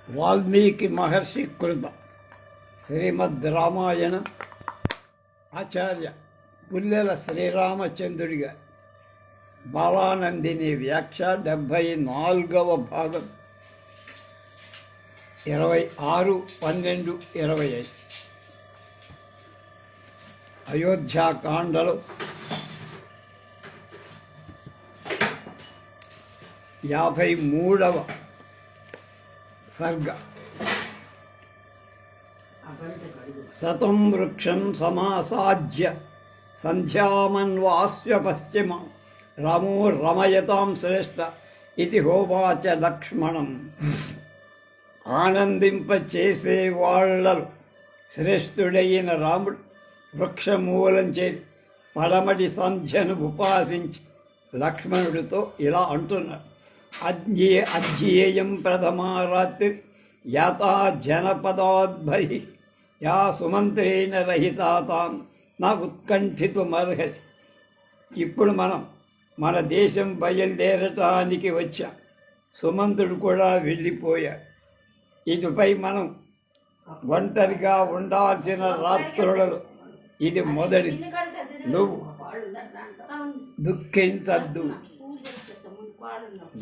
వాల్మీకి మహర్షి కృత శ్రీమద్ రామాయణ ఆచార్య పుల్లెల శ్రీరామచంద్రుడిగా బాలానందిని వ్యాఖ్య 74వ భాగం 26/12/25 అయోధ్యాకాండలో 53వ సర్గ. సతం వృక్షం సమాసాజ్య సంధ్యామన్వాస్య పశ్చిమం రామో రమయతాం శ్రేష్ఠ ఇది హోవాచ లక్ష్మణం. ఆనందింపచేసే వాళ్ళలో శ్రేష్ఠుడైన రాముడు వృక్షమూలం చేరి పడమటి సంధ్యను ఉపాసించి లక్ష్మణుడితో ఇలా అంటున్నాడు. అధ్యేయం ప్రథమా రాత్రి యాతా జనపదాద్భరి యా సుమంత్రేణ రహితాతాం నా ఉత్కంఠితుమర్హసి. ఇప్పుడు మన దేశం బయలుదేరటానికి వచ్చాం. సుమంతుడు కూడా వెళ్ళిపోయాడు. ఇటుపై మనం ఒంటరిగా ఉండాల్సిన రాత్రులలో ఇది మొదటి. నువ్వు దుఃఖించద్దు.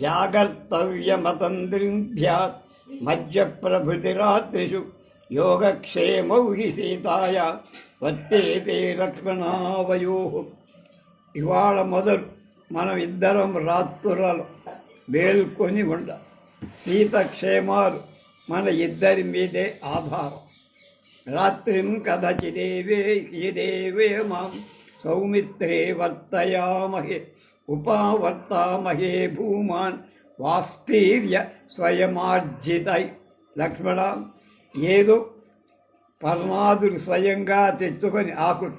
జాగర్తవ్యమతంద్రింభ్యాత్ మధ్య ప్రభృతిరాత్రిషు యోగక్షేమౌ హి సీతాయ వర్తేతే లక్ష్మణావయో. ఇవాళ మొదలు మనం ఇద్దరం రాత్రులలో మేల్కొని ఉండ. సీతక్షేమాలు మన ఇద్దరి మీదే ఆధారం. రాత్రిం కదచిదేవే మాం సౌమిత్రే వర్తయామహే ఉపావర్తామహే భూమాన్ వాస్తీర్య స్వయమార్జితై. లక్ష్మణ, ఏదో పర్ణాదులు స్వయంగా తెచ్చుకొని ఆకులు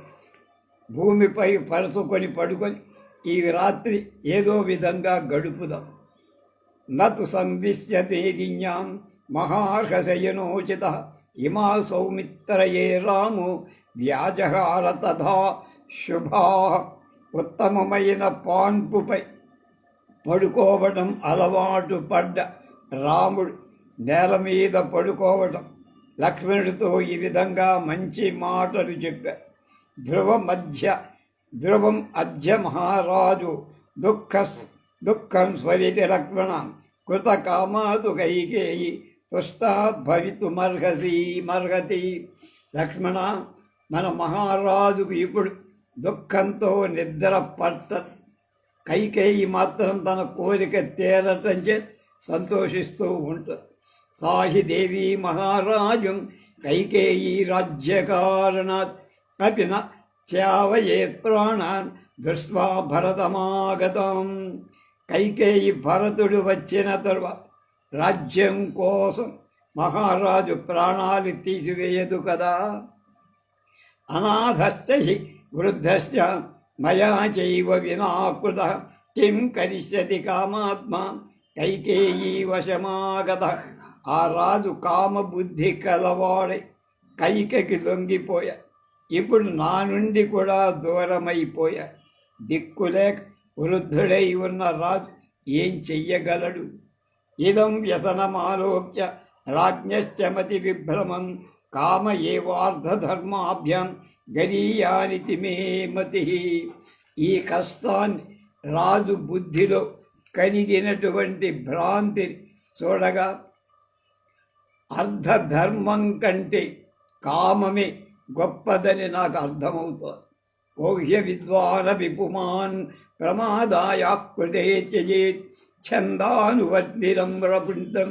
భూమిపై పరుచుకొని పడుకొని ఈ రాత్రి ఏదో విధంగా గడుపుదాం. నతు సంవిశ్యతే గిన్యాం మహార్షశయనోచిత ఇమా సౌమిత్రయే రామో వ్యాజహార తథా శుభా. ఉత్తమమైన పాన్పుపై పడుకోవటం అలవాటు పడ్డ రాముడు నేల మీద పడుకోవటం లక్ష్మణుడితో ఈ విధంగా మంచి మాటలు చెప్పారు. ధ్రువం అధ్య మహారాజు దుఃఖం స్వరితి లక్ష్మణ కృతకామాదు కైకేయి తుష్టా భవితుమర్హతి. లక్ష్మణ, మన మహారాజుకు ఇప్పుడు దుఃఖంతో నిద్ర పట్ట. కైకేయి మాత్రం తన కోరిక తీరటం చే సంతోషిస్తూ ఉంటుంది. సాహి దేవి మహారాజం కైకేయి రాజ్యకారణాత్ అపి న చ్యావయేత్ ప్రాణాన్ దృష్ట్వా భరతమాగతం. కైకేయి భరతుడు వచ్చిన తరువాత రాజ్యం కోసం మహారాజు ప్రాణాలు తీసివేయదు కదా. అనాథశ్చ హి వృద్ధశ్చ మయా చైవ వినాకృత కిం కరిష్యతి కామాత్మా కైకేయీ వశమాగత. ఆ రాజు కామబుద్ధి కలవాడై కైకకి లొంగిపోయా. ఇప్పుడు నా నుండి కూడా దూరమైపోయా. దిక్కులేక వృద్ధుడై ఉన్న రాజు ఏం చెయ్యగలడు? ఇదం వ్యసనమాలోక్య రాజ్ఞశ్చమతి విభ్రమం కామ ఏవార్ధధర్మాభ్యాం గరీయానితి మే మతి. ఈ కష్టాన్ని రాజు బుద్ధిలో కలిగినటువంటి భ్రాంతిని చూడగా అర్ధధర్మం కంటే కామమే గొప్పదని నాకు అర్థమవుతోంది. ఓహ్య విద్వాన విపుమాన్ ప్రమాదాయాకృతే త్యజేత్ ఛందానువర్తిరం రపుంతం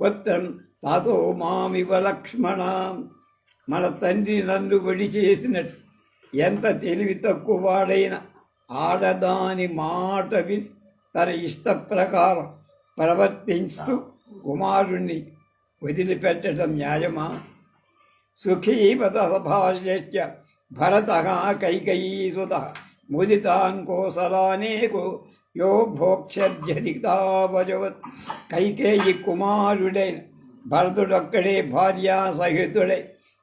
పుత్రం తాతో మామివ లక్ష్మణ. మన తండ్రి నన్ను వడి చేసినట్టు ఎంత తెలివి తక్కువవాడైన ఆడదాని మాట విని తన ఇష్ట ప్రకారం ప్రవర్తిస్తూ కుమారుణ్ణి వదిలిపెట్టడం న్యాయమా? సుఖీవత సభాష్య భరత కైకయీసుత ముదితాన్ కోసలానేకో యో భోక్షర్జనితావజవత్. కైకేయి కుమారుడైన భరతుడొక్కడే భార్యా సహితుడై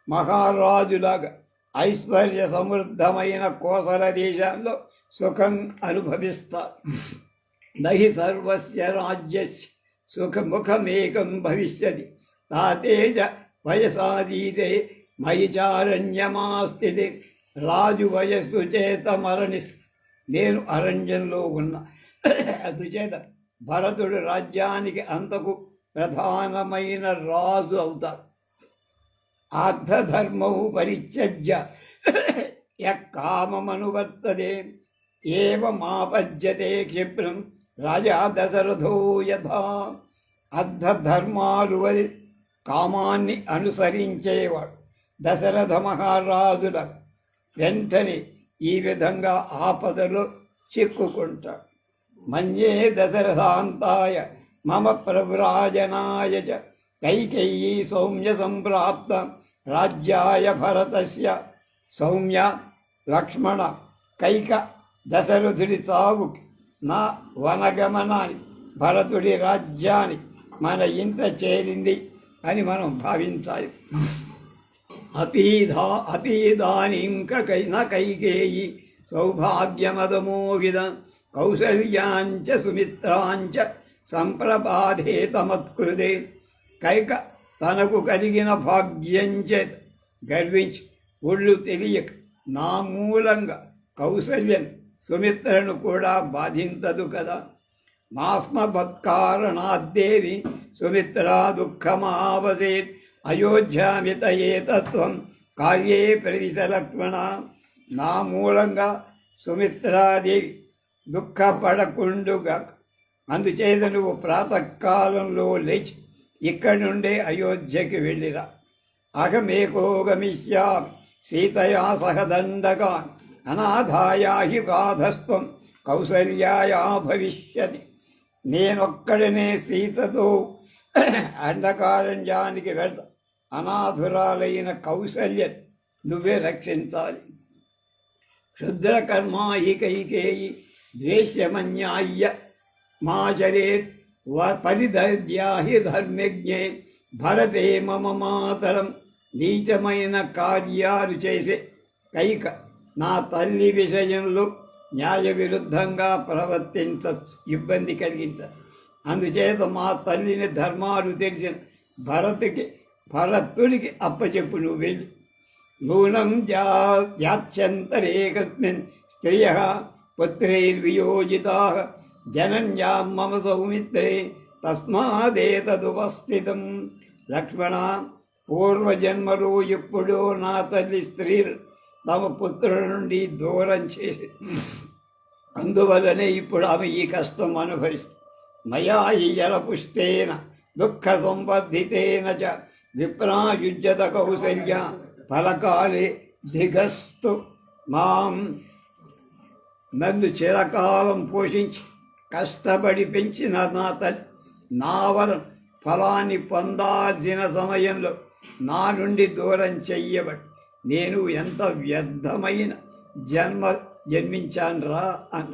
మహారాజులాగా ఐశ్వర్య సమృద్ధమైన కోసల దేశాల్లో సుఖం అనుభవిస్తారు. నహి సర్వస్య రాజ్యస్య సుఖముఖమేకం భవిష్యతి తాతేజ వయసాదీతే మయిచారణ్యమాస్థితి. రాజు వయస్సు చేత నేను అరణ్యంలో ఉన్నా. అందుచేత భరతుడు రాజ్యానికి అంతకు ప్రధానమైన రాజు అవుతాడు. ఆర్ధధర్మము పరిత్యజ్య యక్కామమనువర్తతే ఏవమాపజ్యతే క్షిప్రం రాజా దశరథో యథా. అర్ధధర్మాలు వది కామాన్ని అనుసరించేవాడు దశరథ మహారాజుల వెంటనే ఈ విధంగా ఆపదలో చిక్కుకుంటాడు. మన్యే దశరథాంతాయ మమ ప్రవ్రాజనాయ చ కైకేయీ సౌమ్య సంప్రాప్త రాజ్యాయ భరతస్య. సౌమ్య లక్ష్మణ కైక దశరథుడి చావుకి నా వనగమనానికి భరతుడి రాజ్యానికి మన ఇంట చేరింది అని మనం భావించాలి. అపీదానీం కైకేయీ సౌభాగ్యమదమోహిద కౌసల్యాంచ సుమిత్రాంచ సంప్రపాదే తమత్కృతే. కైక తనకు కలిగిన భాగ్యంచే గర్వించి ఒళ్ళు తెలియక నా మూలంగా కౌసల్యం సుమిత్రను కూడా బాధించదు కదా. మాస్మభత్కారణాద్దేవి సుమిత్రా దుఃఖమావసేత్ అయోధ్యామిత ఏతత్వం కార్యే ప్రవిశ లక్ష్మణ. నా మూలంగా సుమిత్రాదేవి దుఃఖపడకుండుగా అందుచేత నువ్వు ప్రాతకాలంలో లేచి ఇక్కడి నుండే అయోధ్యకి వెళ్ళిరా. అహమేకో గమిష్యామి సీతయా సహ దండకాన్ అనాథాయా హి బాధస్వం కౌసల్యాయా భవిష్యతి. నేనొక్కడనే సీతతో అంధకారణ్యానికి వెళ్తా. అనాథురాలైన కౌసల్య నువ్వే రక్షించాలి. క్షుద్రకర్మా హి కైకేయి ద్వేష్యమన్యాయ్య మాచరేత్ పరిదర్ద్యా హి ధర్మజ్ఞే భరతే మమ మాతరం. నీచమైన కార్యాలు చేసే కైక నా తల్లి విషయంలో న్యాయ విరుద్ధంగా ప్రవర్తించచ్చు, ఇబ్బంది కలిగించచ్చు. అందుచేత మా తల్లిని ధర్మాలు తెలిసిన భరతుడికి అప్పచెప్పు నువ్వు వెళ్ళి. నూనం యాత్యంతరేకస్మిన్ స్త్రియ పుత్రైర్వియోజితా జనన్యాం మమ సౌమిత్రే తస్మాదేతదుపస్థితం. లక్ష్మణ, పూర్వజన్మలో ఎప్పుడో నా తల్లి స్త్రీలు తమ పుత్రుల నుండి దూరం చేసి అందువల్లనే ఇప్పుడు ఆమె ఈ కష్టం అనుభవిస్తుంది. మయా ఈ జలపుష్టేన దుఃఖ సంవర్ధితేన చ విప్రాయుజ్యత కౌసల్య ఫలకాలే దిగస్తు మాం. నన్ను చిరకాలం పోషించి కష్టపడి పెంచిన నా తల్లి నా వరం ఫలాన్ని పొందాల్సిన సమయంలో నా నుండి దూరం చెయ్యబడి నేను ఎంత వ్యర్థమైన జన్మించాన్రా అన్న.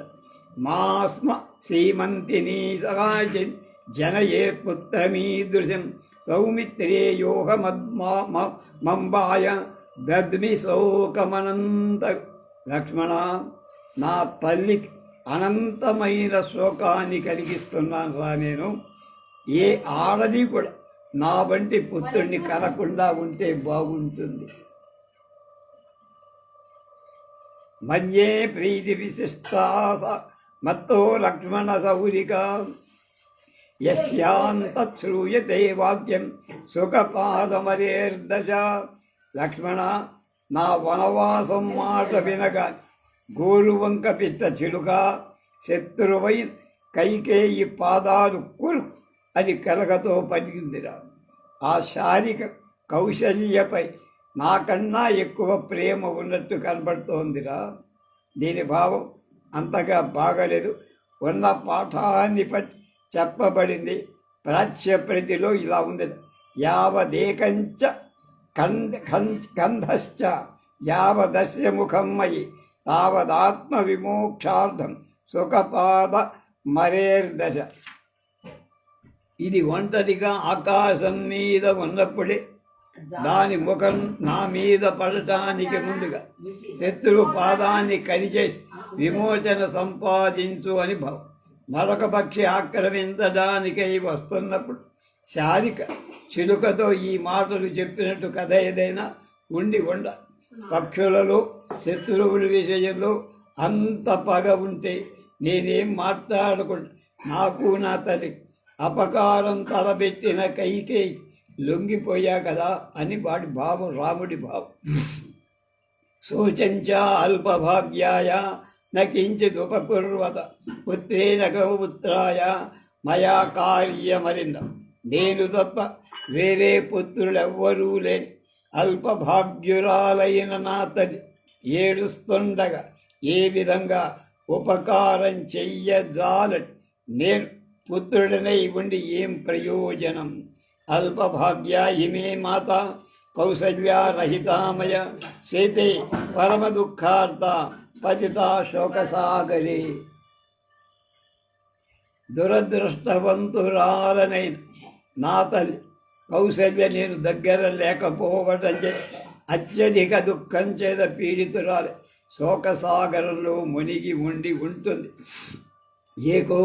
మాస్మ శ్రీమంతిని సహాయ జనయే పుత్రమీదృశం సౌమిత్రే యోగమంబాయ దద్మి శోకమనంత. లక్ష్మణ, నా తల్లికి అనంతమైన శోకాన్ని కలిగిస్తున్నాను రా నేను. ఏ ఆడది కూడా నా వంటి పుత్రుణ్ణి కనకుండా ఉంటే బాగుంటుంది. మన్యే ప్రీతి విశిష్టా మత్తో లక్ష్మణ సౌరిక యస్యాంతశ్రూయతే వాక్యం సుఖపాదమరేర్దశ. లక్ష్మణ, నా వనవాసం మాట వినగా గోరువంక పిట్ట చిలుక శత్రువైన కైకేయి పాదాలు కురు అది కలగతో పలికిందిరా. ఆ శారీక కౌశల్యపై నాకన్నా ఎక్కువ ప్రేమ ఉన్నట్టు కనబడుతోందిరా. దీని భావం అంతగా బాగలేదు. ఉన్న పాఠాన్ని బట్టి చెప్పబడింది. ప్రాచ్యప్రతిలో ఇలా ఉంది. యావదేకంచ కంధశ్చ యావదస్య ముఖం మయి తావదాత్మ విమోక్షార్థం సుఖపాద మరేర్దశ. ఇది ఒంటరిగా ఆకాశం మీద ఉన్నప్పుడే దాని ముఖం నా మీద పడటానికి ముందుగా శత్రు పాదాన్ని కరిచేసి విమోచన సంపాదించు అని భావం. మరొక పక్షి ఆక్రమించడానికై వస్తున్నప్పుడు శారిక చిలుకతో ఈ మాటలు చెప్పినట్టు కథ ఏదైనా ఉండ పక్షులలో శత్రువుల విషయంలో అంత పగ ఉంటే నేనేం మాట్లాడకుండా నాకు నా తల్లి అపకారం తలబెట్టిన కైకేయి లొంగిపోయా కదా అని వాడి భావం, రాముడి భావం. శోచంచ అల్పభాగ్యాయ నకించిదుపకుర్వత పుత్రేణ పుత్రాయ మయా కార్యమరింద. నేను తప్ప వేరే పుత్రులెవ్వరూ లేని అల్పభాగ్యురాలైన నా తల్లి ఏడుస్తుండగా ఏ విధంగా ఉపకారం చెయ్యజాలని నేను పుత్రుడనై ఉండి ఏం ప్రయోజనం. అల్పభాగ్య ఇమే మాత కౌసల్యారహితామయ సేతే పరమ దుఃఖార్త పతిత శోకసాగరే. దురదృష్టవంతురాలనైన నా తల్లి కౌసల్య నేను దగ్గర లేకపోవటం చే అత్యధిక దుఃఖం చేత పీడితురాలి శోకసాగరంలో మునిగి ఉండి ఉంటుంది. ఏకో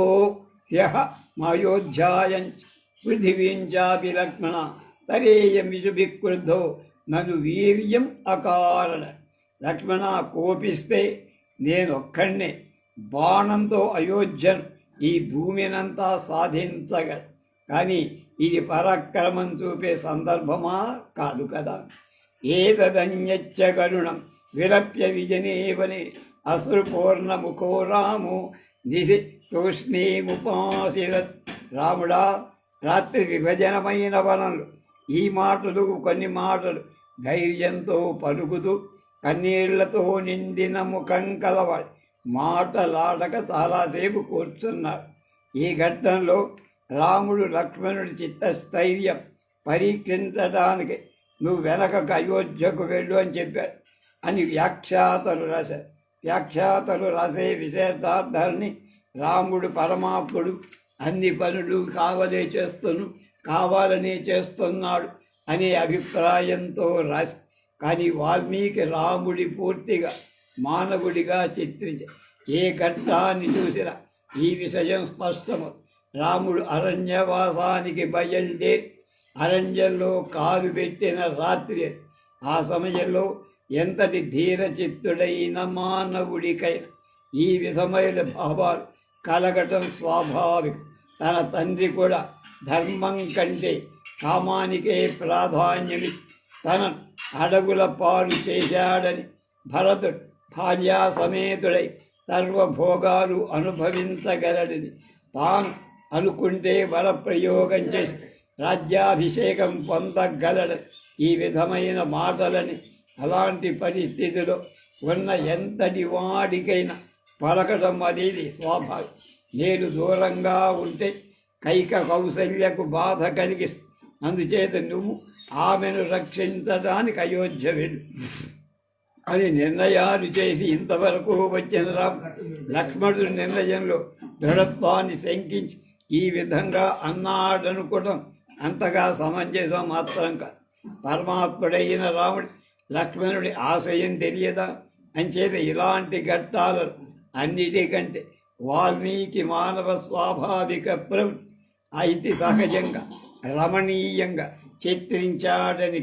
హ్యః మాయోధ్యాయం పృథివీంచాపి లక్ష్మణ తరేయమిషుభిక్రుద్ధో నన్ను వీర్యం అకారణ. లక్ష్మణ కోపిస్తే నేనొక్కడినే బాణంతో అయోధ్యను ఈ భూమినంతా సాధించగల, కానీ ఇది పరాక్రమం చూపే సందర్భమా కాదు కదా. ఏతదన్యచ్చ కరుణం విలప్య విజనేవనే అశ్రుపూర్ణముఖో రామో దిశి తూష్ణీముపాసిరత్. రాముడా, రాత్రి విభజనమైన వనంలో ఈ మాటలు కొన్ని మాటలు ధైర్యంతో పలుకుతూ కన్నీళ్లతో నిండిన ముఖం కలవాడు మాటలాడక చాలాసేపు కూర్చున్నాడు. ఈ ఘట్టంలో రాముడు లక్ష్మణుడి చిత్తస్థైర్యం పరీక్షించడానికి నువ్వు వెనకకు అయోధ్యకు వెళ్ళు అని చెప్పాడు అని వ్యాఖ్యాతలు రాశారు. వ్యాఖ్యాతలు రాసే విశేషార్థాన్ని రాముడు పరమాత్ముడు అన్ని పనులు కావాలనే చేస్తున్నాడు అనే అభిప్రాయంతో రాసి, కానీ వాల్మీకి రాముడి పూర్తిగా మానవుడిగా చిత్రించి ఏ ఘట్టాన్ని చూసినా ఈ విషయం స్పష్టము. రాముడు అరణ్యవాసానికి బయలుదేరి అరణ్యంలో కాలు పెట్టిన రాత్రి. ఆ సమయంలో ఎంతటి ధీరచిత్తుడైన మానవుడికైనా ఈ విధమైన భావాలు కలగటం స్వాభావికం. తన తండ్రి కూడా ధర్మం కంటే కామానికే ప్రాధాన్యమి తన అడవుల పాలు చేశాడని భరతుడు భార్యా సమేతుడై సర్వభోగాలు అనుభవించగలడని తాను అనుకుంటే వరప్రయోగం చేసి రాజ్యాభిషేకం పొందగలడని ఈ విధమైన మాటలని అలాంటి పరిస్థితిలో ఉన్న ఎంతటి వాడికైనా పలకటం అనేది స్వాభావికం. నేను దూరంగా ఉంటే కౌసల్యకు బాధ కలిగిస్తుంది, అందుచేత నువ్వు ఆమెను రక్షించడానికి అయోధ్య వెళ్ళు అని నిర్ణయాలు చేసి ఇంతవరకు వచ్చిన లక్ష్మణుడి నిర్ణయంలో దృఢత్వాన్ని శంకించి ఈ విధంగా అన్నాడనుకోవడం అంతగా సమంజసం మాత్రం కాదు. పరమాత్ముడైన రాముడి లక్ష్మణుడి ఆశయం తెలియదా? అంచేత ఇలాంటి ఘట్టాలను అన్నిటికంటే వాల్మీకి మానవ స్వాభావిక ప్రవృత్తి అయితే సహజంగా రమణీయంగా చిత్రించాడని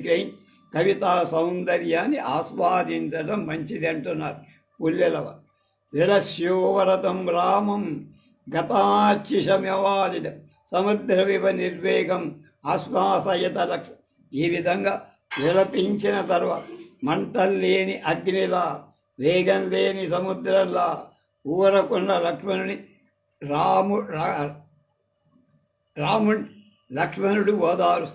కవితా సౌందర్యాన్ని ఆస్వాదించడం మంచిది అంటున్నారు పుల్లెలవ. విరస్యోవరతం రామం గతాచిషమవాదిడం సముద్రవివ నిర్వేగం ఆశ్వాసయత లక్ష్యం. ఈ విధంగా విలపించిన తర్వాత మంటల్లేని అగ్నిలా వేగం లేని సముద్రంలా ఊరకున్న లక్ష్మణుని లక్ష్మణుడు ఓదారు.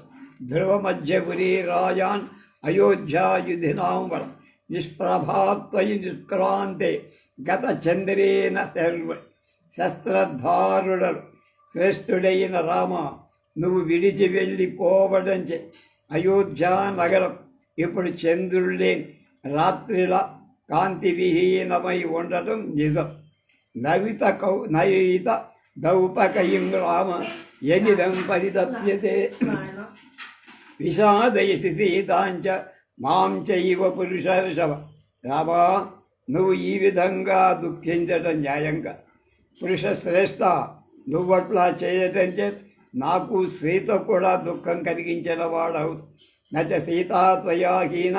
ధ్రువ మధ్యపురి రాజాన్ అయోధ్యాయుధినాంబరం నిష్ప్రభాత్వయి నిష్క్రాంతే గత చంద్రేన శస్త్రధారుడలు. శ్రేష్ఠుడైన రామ, నువ్వు విడిచి వెళ్ళిపోవడంచే అయోధ్యా నగరం ఇప్పుడు చంద్రులేని రాత్రిలా కాంతి విహీనమై ఉండటం నిజం. నయిత దౌపకయం రామ యదిదం పరితప్యతే విషాదయసి సీతాంచ మాం చైవ పురుషర్షవ. రామా, నువ్వు ఈ విధంగా దుఃఖించటం న్యాయంగా. పురుష శ్రేష్ఠ, నువ్వట్లా చేయటం చేత నాకు సీత కూడా దుఃఖం కలిగించిన వాడవు. నచ సీతా త్వయా హీన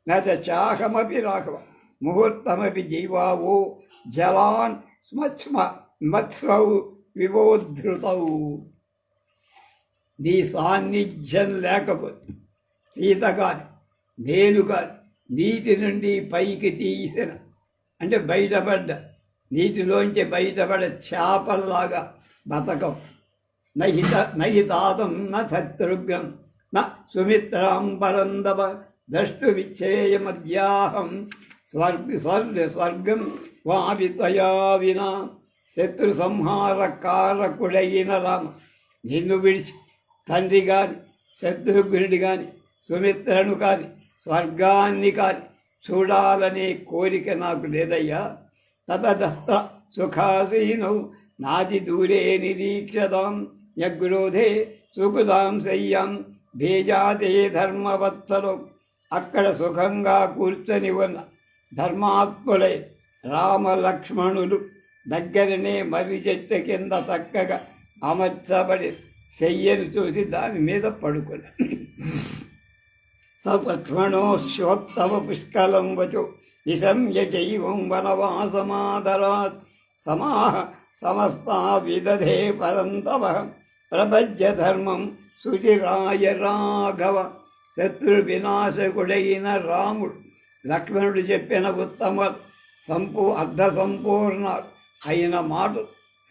నచ చాహమపి రాఘవ ముహూర్తమపి జీవావో జలాన్ మత్స్రౌ వివోద్ధృతౌ. నీ సాన్నిధ్యం లేకపోతే సీత కాని నేను కాని నీటి నుండి పైకి తీసిన అంటే బయటపడ్డ నీటిలోంచి బయటపడ చేపల్లాగా బతకం. నహితాతం న శత్రుఘ్నం న సుమిత్రాం పరందవ ద్రష్టు విచ్చేయమధ్యాహం స్వర్గం వాపి త్వయా వినా. శత్రు సంహార కారకుడైన రామ, నిన్ను విడిచి తండ్రి కాని శత్రుఘ్నుడి కాని సుమిత్రను కాని స్వర్గాన్ని కాని చూడాలనే కోరిక నాకు లేదయ్యా. తతదస్త సుఖాసీనౌ నాది దూరే నిరీక్షతాం యగ్రోధే సుఖదాం శయ్యాం భేజాతే ధర్మవత్సలో. అక్కడ సుఖంగా కూర్చొని ఉన్న ధర్మాత్ములై రామలక్ష్మణులు దగ్గరనే మర్రి చెట్టు కింద చక్కగా అమర్చబడి శయ్యను చూసి దాని మీద పడుకుని సలక్ష్మణోశ్వోత్తమ పుష్కలం వచో నిశమ్య చైవం వనవాసమాదరాత్ సమస్తా విదధే పరంతవ ప్రపంచ ధర్మం సుచిరాయ రాఘవ. శత్రు వినాశకుడైన రాముడు లక్ష్మణుడు చెప్పిన ఉత్తమ అర్ధ సంపూర్ణ అయిన మాట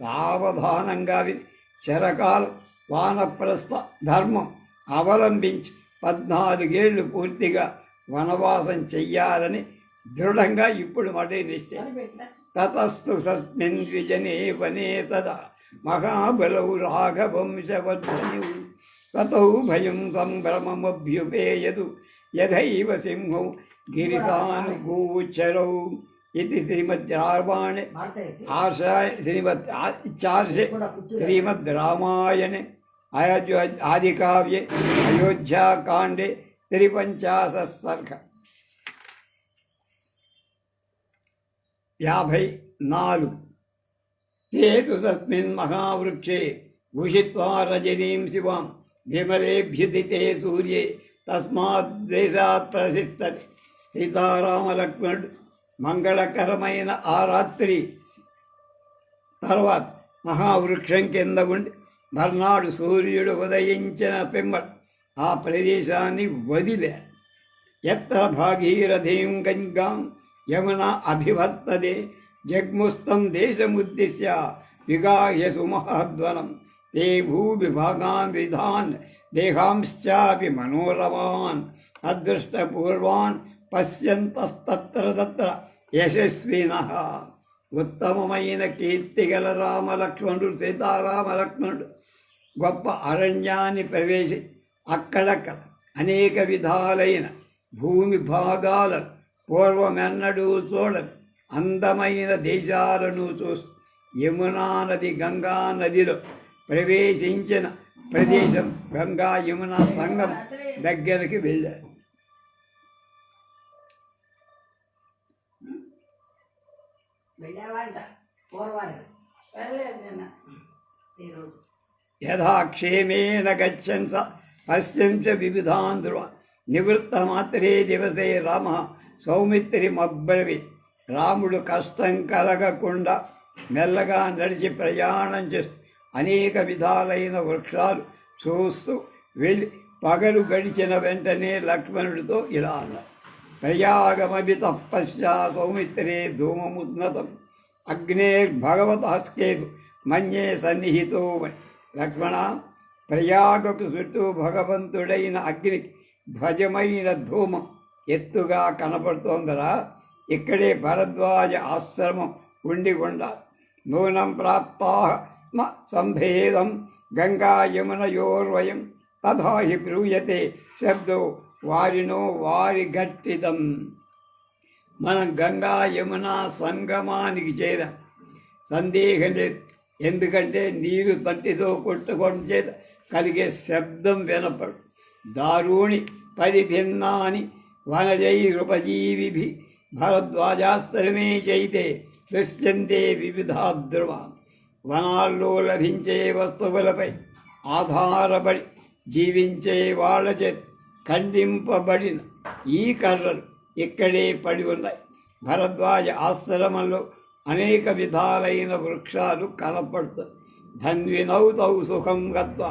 సావధానంగా విని చిరకాలం వానప్రస్థ ధర్మం అవలంబించి 14 ఏళ్ళు పూర్తిగా వనవాసం చెయ్యాలని దృఢంగా ఇప్పుడు మడే నిశ్చయం. తతస్తు సస్మిన్ ద్విజనే వనే తదా మహాబలౌ రాఘవంశవర్ధని తతౌ భయం సంభ్రమమభ్యుపేయదు యథైవ సింహౌ గిరిసానుగోచరౌ. ఇది శ్రీమద్ రామాయణే శ్రీమద్ రామాయణే ఆదికావ్యే అయోధ్యాకాండే 53 సర్గ 54. తేతు తస్మిన్ మహావృక్షే భూషిత్వా రజనీం శివాం విమలేభ్యుదితే సూర్యే తస్మాత్ ప్రసిద్ధతి. సీతారామలక్ష్మణుడు మంగళకరమైన ఆ రాత్రి తర్వాత మహావృక్షం కింద ఉండి మర్నాడు సూర్యుడు ఉదయించిన పిమ్మట ఆ ప్రదేశాన్ని వదిలే. ఎత్ర భాగీరథీం గంగాం యమునా అభివర్తదే జగ్ముస్తం దేశముద్దిశ్య విగాహ్య సుమహద్వనం. తే భూవిభాగాన్ విధాన్ దేహాంశ్చాపి మనోరమాన్ అదృష్టపూర్వాన్ పశ్యంతస్తత్ర తత్ర యశస్వినః. ఉత్తమమైన కీర్తిగల రామలక్ష్మణుడు సీతారామలక్ష్మణుడు గొప్ప అరణ్యాన్ని ప్రవేశి అక్కడక్కడ అనేక విధాలైన భూమి భాగాలను పూర్వమెన్నడూ చూడని అందమైన దేశాలను చూస్తూ యమునా నది గంగా నదిలో ప్రవేశించిన ప్రదేశం గంగా యమునా సంగం దగ్గరికి వెళ్ళారు. యథా క్షేమేన గచ్చన్ స పశ్యంచ వివిధాన్ ధ్రువాన్ నివృత్తమాత్రే దివసే రామ సౌమిత్రిమబ్రవీత్. రాముడు కష్టం కలగకుండా మెల్లగా నడిచి ప్రయాణం చేస్తూ అనేక విధాలైన వృక్షాలు చూస్తూ వెళ్ళి పగలు గడిచిన వెంటనే లక్ష్మణుడితో ఇలా అన్నారు. ప్రయాగమభి తపశ్చా సౌమిత్రే ధూమమున్నతం అగ్నేర్భగవతస్కేతు మన్యే సన్నిహితో. లక్ష్మణ, ప్రయాగకు చుట్టూ భగవంతుడైన అగ్నికి ధ్వజమైన ధూమం ఎత్తుగా కనపడుతోందరా. ఇక్కడే భరద్వాజ ఆశ్రమం ఉండి ఉండాలి. నూనం ప్రాప్తాః సంభేదం గంగా యమునయోర్వయం తథా హి బ్రూయతే శబ్దో వారినో వారి గట్టిదం. మనం గంగా యమున సంగమానికి చేరాం, సందేహం లేదు. ఎందుకంటే నీరు పట్టితో కొట్టుకోవడం చేత కలిగే శబ్దం వినపడు. దారుణి పరిభిన్నాని వనజైరుపజీవిభి భరద్వాజాశ్రమే చైతే దృశ్యంతే వివిధాద్రువ. వనాల్లో లభించే వస్తువులపై ఆధారపడి జీవించే వాళ్ళ చేత ఖండింపబడిన ఈ కర్రలు ఇక్కడే పడి ఉన్నాయి. భరద్వాజ ఆశ్రమంలో అనేక విధాలైన వృక్షాలు కనపడుతాయి. ధన్వినౌతౌ సుఖం గత్వా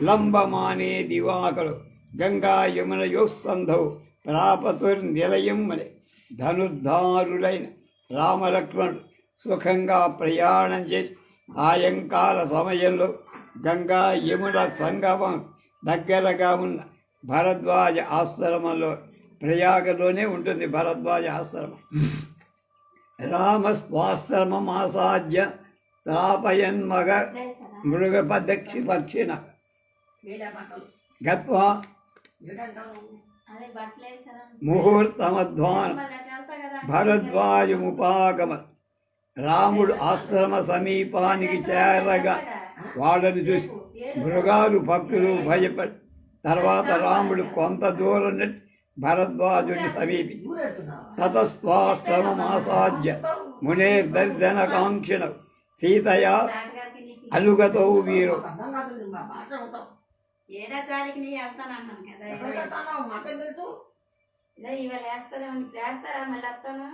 లంబమానే దివాకరు గంగా యమునయోస్సంధౌ ప్రాపతుర్నిలయం అనే ధనుర్ధారులైన రామలక్ష్మణుడు సుఖంగా ప్రయాణం చేసి సాయంకాల సమయంలో గంగా యమున సంగమం దగ్గరగా ఉన్న భరద్వాజ ఆశ్రమంలో, ప్రయాగలోనే ఉంటుంది భరద్వాజ ఆశ్రమం. రామస్వాశ్రమమాసాద్య త్రాపయన్మగ మృగపదక్షిపక్షిణ గత్వా ముహూర్తమధ్వాన భరద్వాజముపాగమ. రాముడు ఆశ్రమ సమీపానికి చేరగా వాళ్ళని చూసి మృగాలు పక్షులు భయపడి తర్వాత రాముడు కొంత దూరం నుండి భరద్వాజుని సమీపించి తతస్వాశ్రమమాసాద్య మునే దర్శనకాంక్షిణ సీతయా అనుగతో వీరు. 7వ తారీఖుని వెళ్తాను అన్నాను కదా, ఇవాళ వేస్తారా మళ్ళీ వస్తాను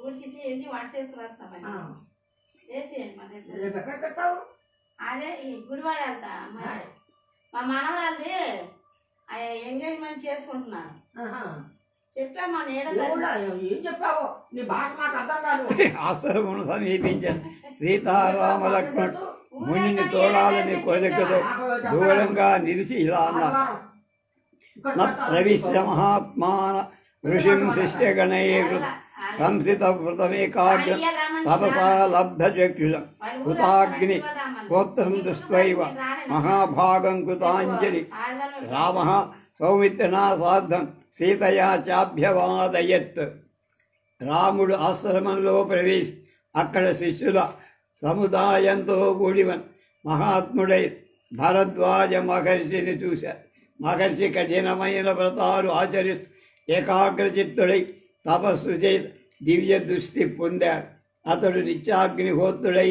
ఊడ్చేసి వెళ్ళి వంట చేసుకుని వస్తామని చేసేయండి. మన అదే ఈ గుడివాడ వెళ్తా, మా మనవరాలది ఎంగేజ్మెంట్ చేసుకుంటున్నాను చెప్పా. మన ఏం చెప్పావు, నీ బాగా మాకు అర్థం కాదు. ఆశ్రమం సమీపించాను. సీతారామలక్ష్మణుడు మునిని తోడాలని కోరికతో దూరంగా నిలిచి ఇలా అన్నారు. ప్రవిశ్య మహాత్మాన ఋషిం శిష్యగణైర్ సంసిత వ్రతమేకాగ్రం తపసా లబ్ధచక్షుషం కృతాగ్ని స్తోత్రం దృష్ట్వైవ మహాభాగం కృతాంజలి రామ సౌమిత్రినా సార్థం సీతయా చాభ్యవాదయత్. రాముడు ఆశ్రమంలో ప్రవేశి అక్కడ శిష్యుల సముదాయంతో కూడివన్ మహాత్ముడై భరద్వాజ మహర్షిని చూశారు. మహర్షి కఠినమైన వ్రతాలు ఆచరిస్తూ ఏకాగ్రచిత్తుడై తపస్సు చేసి దివ్య దృష్టి పొందాడు. అతడు నిత్యాగ్నిహోత్రుడై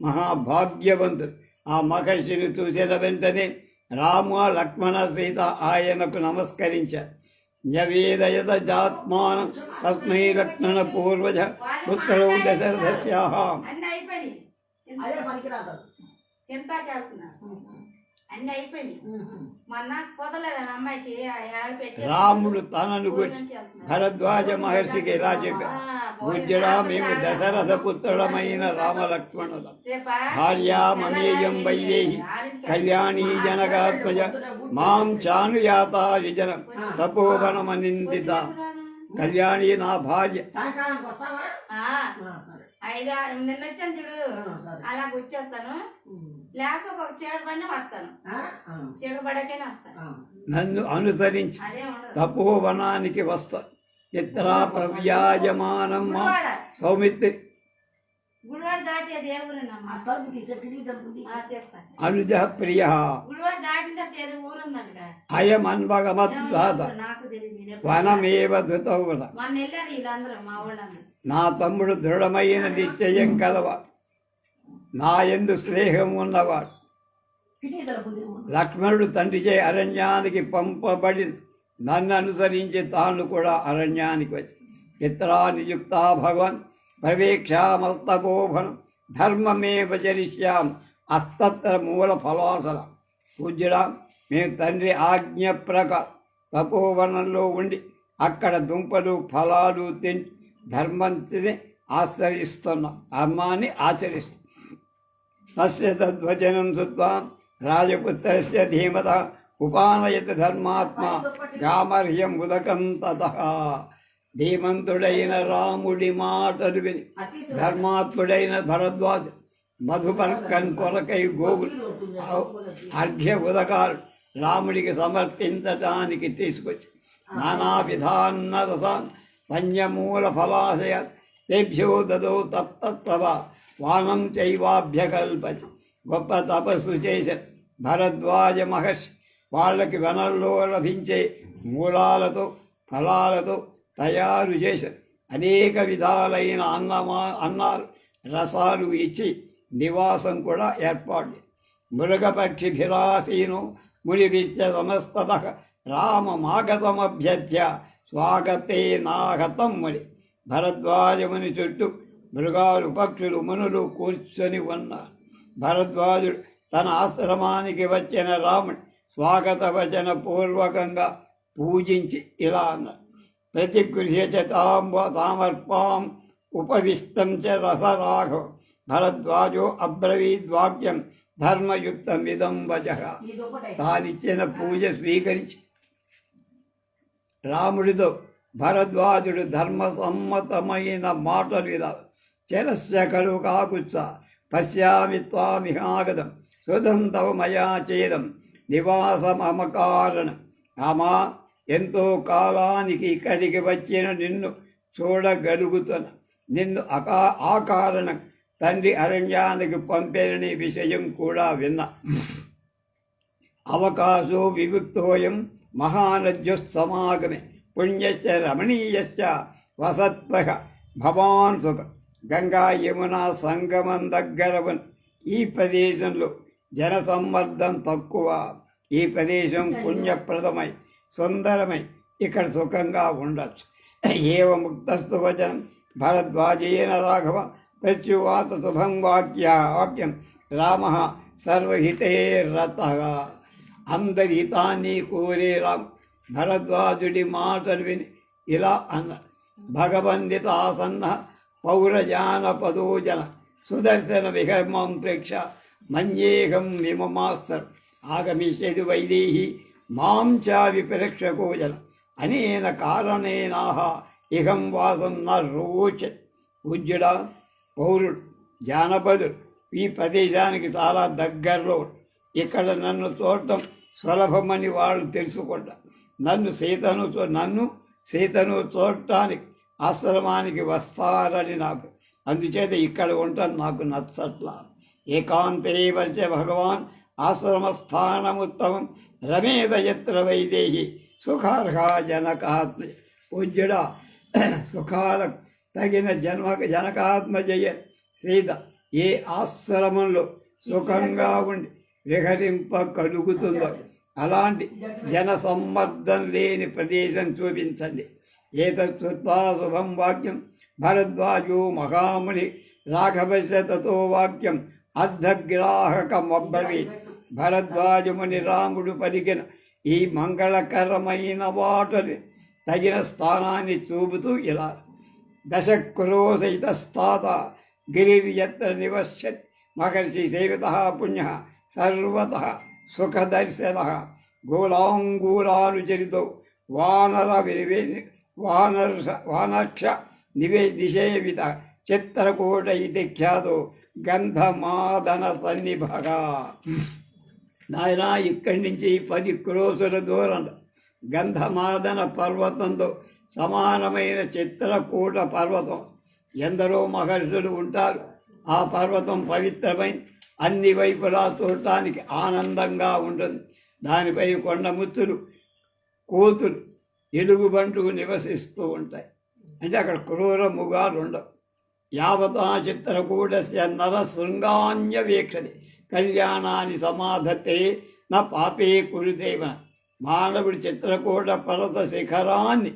మహాభాగ్యవంతుడు. ఆ మహర్షిని చూసిన వెంటనే రామ లక్ష్మణ సీత ఆయనకు నమస్కరించారు. న్యవేదయత జాత్మానం తస్మై లక్ష్మణ పూర్వజ పుత్రౌ దశరథస్యాః. అన్ని అయిపోయినాయి. మొన్న కుదరలేదని అమ్మాయికి రాముడు తనను గురించి భరద్వాజ మహర్షికి ఇలా చెప్పారు. పూజ్యుడా, మేము దశరథ పుత్రుడమైన రామలక్ష్మణులం. భార్యామమేయం వైదేహి కళ్యాణీ జనకాత్మజ మాం చానుయాత విజనం తపోవనమనిందిత. కళ్యాణి నా భార్య. నిన్న వచ్చాను చూడు, అలాగ వచ్చేస్తాను. లేకపోతే ఒక చీడ పడిన వస్తాను, చీడ పడకైనా వస్తాను. నన్ను అనుసరించి తపోవనానికి వస్తా. ఇతరా ప్రవ్యాజమానం సౌమిత్రి గుడివాడ దాటి అది ఏ ఊరు అనుజ ప్రియ గుడివాడ దాటిన తర్వాత ఏదో ఊరుందంట. అయమన్వగమద్వాద నాకు తెలియదు. వనమేవ ధృతౌ. మొన్న వెళ్ళారు వీళ్ళందరూ, మా వాళ్ళందరూ. నా తమ్ముడు దృఢమైన నిశ్చయం కలవాడు, నా యందు స్నేహం ఉన్నవాడు. లక్ష్మణుడు తండ్రిచే అరణ్యానికి పంపబడి నన్ను అనుసరించి తాను కూడా అరణ్యానికి వచ్చి పిత్రా నియుక్త భగవన్ ప్రవేక్షామస్తపోభనం ధర్మమేవ చరిష్యాం అస్తత్ర మూల ఫలాసన. పూజ్యుడా, మేము తండ్రి ఆజ్ఞ ప్రకారం తపోవనంలో ఉండి అక్కడ దుంపలు ఫలాలు తిని ధర్మాన్ని ఆశ్రయిస్తున్నాం, ధర్మాన్ని ఆచరిస్తున్నాం. తస్య తద్వచనం శృత్వా రాజపుత్రస్య ధీమత ఉపానయతి ధర్మాత్మ గామర్హ్యం ఉదకం తతః. ధీమంతుడైన రాముడి మాటలు విని ధర్మాత్ముడైన భరద్వాజ మధుపర్కన్ కొరకై గోవులు అర్ఘ్య ఉదకాలు రాముడికి సమర్పించటానికి తీసుకొచ్చి నానా విధాన్న రసాన్ పంచమూల ఫలాశయ తేభ్యో దదో తప్తవ వానం చైవాభ్యకల్పతి. గొప్ప తపస్సు చేసే భరద్వాజ మహర్షి వాళ్ళకి వనంలో లభించే మూలాలతో ఫలాలతో తయారు చేశారు. అనేక విధాలైన అన్నాలు రసాలు ఇచ్చి నివాసం కూడా ఏర్పాటు. మృగపక్షిభిరాసీనో మునిభిశ్చ సమస్తతః రామమాగతమభ్యర్థ్య స్వాగతే నాగతం ముని. భరద్వాజముని చుట్టూ మృగాలు, పక్షులు, మునులు కూర్చొని ఉన్నారు. భరద్వాజుడు తన ఆశ్రమానికి వచ్చిన రాముని స్వాగత వచన పూర్వకంగా పూజించి ఇలా అన్నారు. ప్రతిగృహ్య చ తామర్పాం ఉపవిష్టం చ రసరాఘవ భరద్వాజో అబ్రవీద్వాక్యం ధర్మయుక్తమిదం వచః. తానిచ్చిన పూజ స్వీకరించి రాముడితో భరద్వాజుడు ధర్మసమ్మతమైన మాటలు ఇలా. శరస్య ఖలు కాకుత్స పశ్యామి త్వామిహాగతం సుధం తవ మయా చేదం నివాసమకారణం. రామా, ఎంతో కాలానికి ఇక్కడికి వచ్చిన నిన్ను చూడగలుగుతున్న నిన్ను ఆ కారణం తండ్రి అరణ్యానికి పంపేనని విషయం కూడా విన్నా. అవకాశో విముక్తోయం మహానద్యుస్సమాగమే పుణ్యశ్చ రమణీయశ్చ వసత్వః భవాన్ సుఖ. గంగా యమునా సంగమం దగ్గర ఉన్న ఈ ప్రదేశంలో జనసమ్మర్దం తక్కువ. ఈ ప్రదేశం పుణ్యప్రదమై సుందరమై ఇక్కడ సుఖంగా ఉండొచ్చు. ఏవ ముక్తస్తు వచనం భరద్వాజేన రాఘవ ప్రత్యువాచ శుభం వాక్యం రామ సర్వహితే రతః. అందరి హితాన్ని కోరే రామ్ భరద్వాజుడి మాటలు విని ఇలా అన్నారు. భగవందిత ఆసన్న పౌరజానపదో జన సుదర్శన విహర్మం ప్రేక్ష మన్యేహం విమమాస్తర్ ఆగమిష్యతి వైదేహి మాం చ విప్రేక్షకో జన అనేన కారణేనాహ ఇహం వాసం న రోచత్. పూజ్యుడా, పౌరుడు, జానపదుడు ఈ ప్రదేశానికి చాలా దగ్గరలో ఇక్కడ నన్ను చూడటం సులభమని వాళ్ళు తెలుసుకుంటారు. నన్ను సీతను చూడటానికి ఆశ్రమానికి వస్తారని నాకు, అందుచేత ఇక్కడ ఉండటం నాకు నచ్చట్లా. ఏకాంతే వచ్చ భగవాన్ ఆశ్రమస్థానముత్తమం రమేద యత్ర వైదేహి సుఖార్హ జనకాత్మ. పూజ్యుడా, సుఖాలకు తగిన జనకాత్మజయ సీత ఏ ఆశ్రమంలో సుఖంగా ఉండి విహరింపగలుగుతుందో అలాంటి జనసమ్మర్దం లేని ప్రదేశం చూపించండి. ఏతత్వా శుభం వాక్యం భరద్వాజో మహాముని రాఘవస్య తతో వాక్యం అర్ధగ్రాహకమబ్రవీత్. భరద్వాజముని రాముడు పలికిన ఈ మంగళకరమైన వాటని తగిన స్థానాన్ని చూపుతూ ఇలా. దశక్రోశయితస్తాత గిరిర్యత్ర నివశ్యత్ మహర్షి సేవిత పుణ్య సర్వత సుఖదర్శన. గోలాంగూరానుచరితో వానక్ష నిషేవిత చిత్రకూట ఇది ఖ్యాతో గంధమాదన సన్నిభగా. నాయన, ఇక్కడి నుంచి 10 క్రోసుల దూరం గంధమాదన పర్వతంతో సమానమైన చిత్రకూట పర్వతం. ఎందరో మహర్షులు ఉంటారు. ఆ పర్వతం పవిత్రమై అన్ని వైపులా చూడటానికి ఆనందంగా ఉంటుంది. దానిపై కొండముత్తులు, కోతులు, ఎలుగుబంట్లు నివసిస్తూ ఉంటాయి. అంటే అక్కడ క్రూర మృగాలు ఉండవు. యావతా చిత్రకూటస్య నరశృంగాన్య వీక్షతి కళ్యాణాన్ని సమాధతే నా పాపే కురుదేవ. మానవుడి చిత్రకూట పర్వత శిఖరాన్ని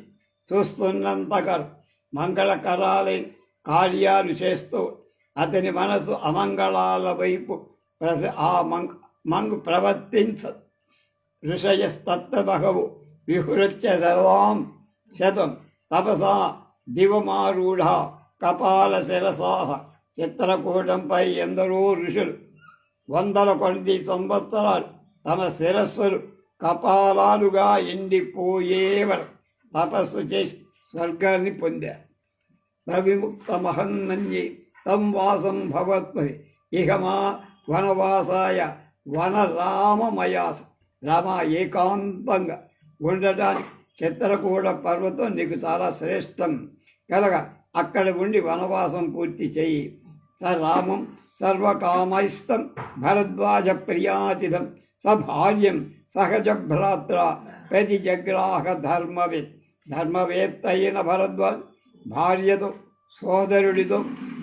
చూస్తున్నంతకాలం మంగళకరాలైన కార్యాలు చేస్తూ అతని మనసు అమంగళాల వైపు ప్రవర్తించదు. ఋషయస్తత్వబహవు విహృత్య సర్వాం శతం తపసా దివమారూఢ కపాల శిరసాహ. చిత్రకూటంపై ఎందరో ఋషులు 100 కొలది సంవత్సరాలు తమ శిరస్సులు కపాలాలుగా ఎండిపోయేవరకు తపస్సు చేసి స్వర్గాన్ని పొందారు. ప్రవిముక్త మహన్మన్యే తం వాసం భగవత్మహి ఇహమా వనవాసాయ వనరామమయాస. రామ, ఏకాంతంగా ఉండటానికి చిత్రకూట పర్వతం నీకు చాలా శ్రేష్టం కనుక అక్కడ ఉండి వనవాసం పూర్తి చేయి. రామం సర్వకామైస్తం భరద్వాజ ప్రియాతిథం సభార్యం సహజ భ్రాత్ర ప్రతి జగ్రాహ ధర్మవేత్త అయిన భరద్వాజ్ భార్యతో సోదరుడితో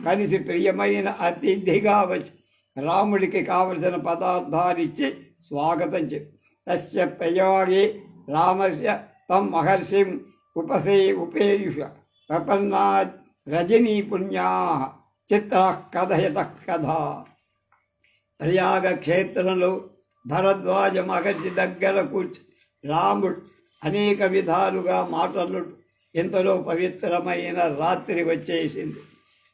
కలిసి ప్రియమైన అతిథిగా వచ్చి రాముడికి కావలసిన పదార్థాలిచ్చి స్వాగతం చెప్పి తస్య ప్రయోగి రామస్య తం మహర్షిం ఉపేయుష ప్రపన్నా రజనీ పుణ్యా చిత్ర కథయత కథ. ప్రయాగ క్షేత్రంలో భరద్వాజ మహర్షి దగ్గర కూర్చి రాముడు అనేక విధాలుగా మాట్లాడు. ఇంతలో పవిత్రమైన రాత్రి వచ్చేసింది.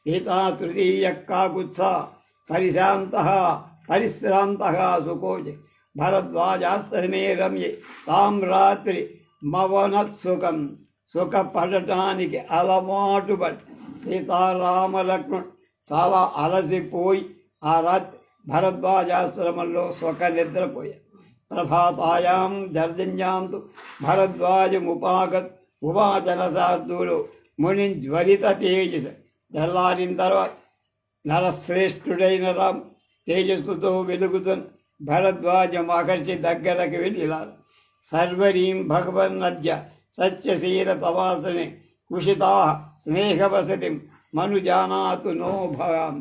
సీతా తృతీయ కాకుత్స పరిశ్రాంత సుకోచి భరద్వాజాశ్రమే రమ్యే తాం రాత్రి మవనత్సుఖం. సుఖపడటానికి అలవాటు పడి సీతారామలక్ష్మణుడు చాలా అలసిపోయి ఆ రాత్రి భరద్వాజాశ్రమంలో సుఖ నిద్రపోయారు. ప్రభాతాయాం జర్జన్యాంతు భరద్వాజముపాగత్ ఉవాచన శార్దూలు ముని జ్వలిత తేజస. తెల్లారిన తర్వాత నరశ్రేష్ఠుడైన రామ్ తేజస్సుతో వెలుగుతున్న భరద్వాజ మహర్షి దగ్గరకు వెళ్ళి ఇలా సర్వరీం భగవన్నద్య సత్యశీల తవాసనే కుషితా స్నేహవసతిం మనుజానాతు నో భవాం.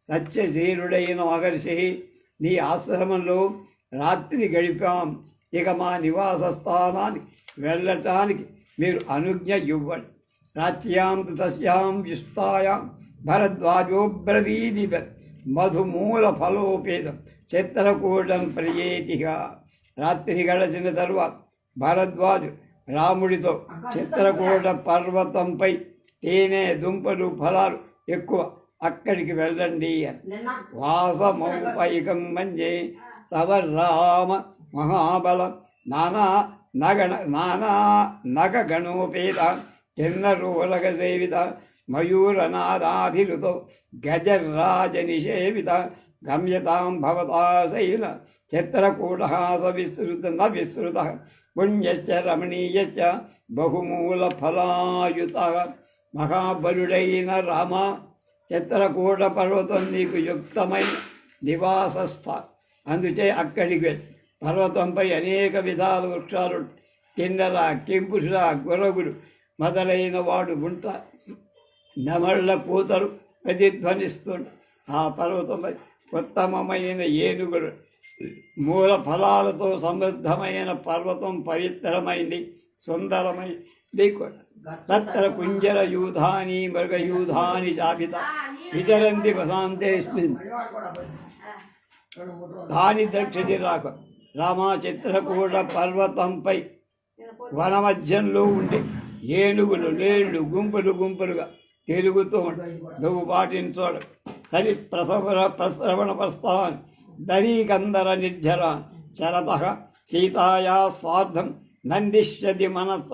సత్యశీలుడైన మహర్షి, నీ ఆశ్రమంలో రాత్రి గడిపాం. ఇక మా నివాస స్థానానికి వెళ్ళటానికి మీరు అనుజ్ఞ ఇవ్వండి. రాత్ర్యాం తస్యాం విస్తాయాం భరద్వాజోబ్రవీది మధుమూల ఫలోపేతం చిత్రకూటం ప్రయేతిగా. రాత్రి గడిచిన తరువాత భరద్వాజు రాముడితో చిత్రకూట పర్వతంపై తేనె దుంపలు ఫలాలు ఎక్కువ, అక్కడికి వెళ్ళండి అని. వాసమౌపైకం మన్యే తవ రామ మహాబలం నానా నగగణోపేత కిన్నరోలక సేవిత మయూరనాదాభిరుతో గజరాజ నిషేవిత గమ్యతాం భవతా శైల చిత్రకూటహాస విస్తృత న విస్తృత పుణ్యశ్చ రమణీయశ్చ బహుమూల ఫలాయుత. మహాబలుడైన రామ, చిత్రకూట పర్వతం నీకు యుక్తమైన నివాసస్థానం. అందుచే అక్కడికి వెళ్ళి పర్వతంపై అనేక విధాల వృక్షాలు కిన్నెర కింపుషుల గురగుడు మొదలైన వాడు ఉంటారు. నెమళ్ళ కూతలు ప్రతిధ్వనిస్తుంట. ఆ పర్వతంపై ఉత్తమమైన ఏనుగులు, మూల ఫలాలతో సమృద్ధమైన పర్వతం పవిత్రమైంది, సుందరమైంది కూడా. తత్ర కుంజర యూధాని మృగయూధాని చాపిత విచరంతి వసాంతేస్మిన్. దాని దక్షిణి రాక రామా చిత్రకూట పర్వతంపై వన మధ్యంలో ఉండి ఏనుగులు లేళ్లు గుంపులు గుంపులుగా తిరుగుతూ ఉంటాయి. నువ్వు పాటించోడు సరి ప్రశ్రవణ ప్రస్థాన్ దరీకందర నిర్జరాన్ చరత సీతాయా స్వార్థం నందిష్యతి మనస్త.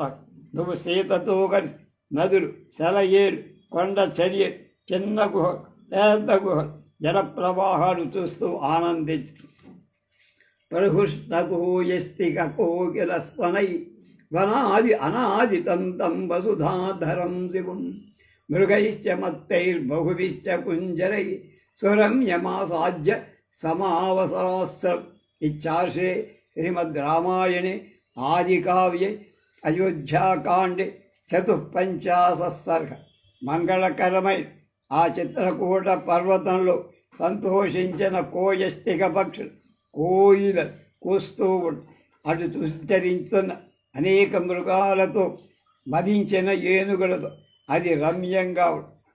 నువ్వు సీతతో కలిసి నదులు, సెలయేరు, కొండ చర్య, చిన్న గుహ, పెద్ద గుహ, జలప్రవాహాలు చూస్తూ ఆనందించు. ప్రహుష్టకోయస్తికోకిల స్వనై వనాది అనాదితంతం వసుధాధరం శివం మృగైశ్చ మత్తైర్బహుభిశ్చ కుంజరై సురమ్యమాసాజ్య సమావసరాస్త్రం. ఇచ్చార్షే శ్రీమద్ రామాయణే ఆదికావ్యే అయోధ్యాకాండే 54 సర్గ. మంగళకరమై ఆ చిత్రకూట పర్వతంలో సంతోషించిన కోయస్తిక పక్షులు కోయిల కూస్తూ అటు సంచరిస్తున్న అనేక మృగాలతో మదించిన ఏనుగులతో అది రమ్యంగా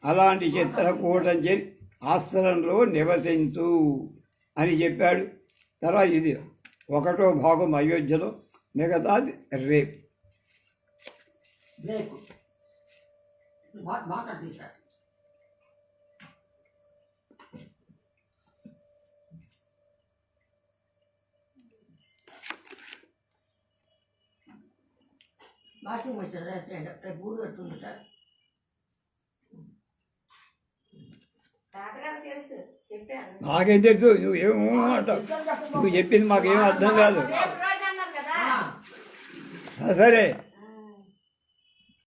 అలాంటి చిత్రకూటం చేరి ఆశ్రమంలో నివసించు అని చెప్పాడు. తర్వాత ఇది 1వ భాగం అయోధ్యలో, మిగతాది రేపు. బాత్రూమ్ వచ్చారు రేపు ఊరు పెడుతుంది సార్. నాకేం తెలుసు, నువ్వేమో అంటావు. నువ్వు చెప్పింది మాకేం అర్థం కాదు. సరే.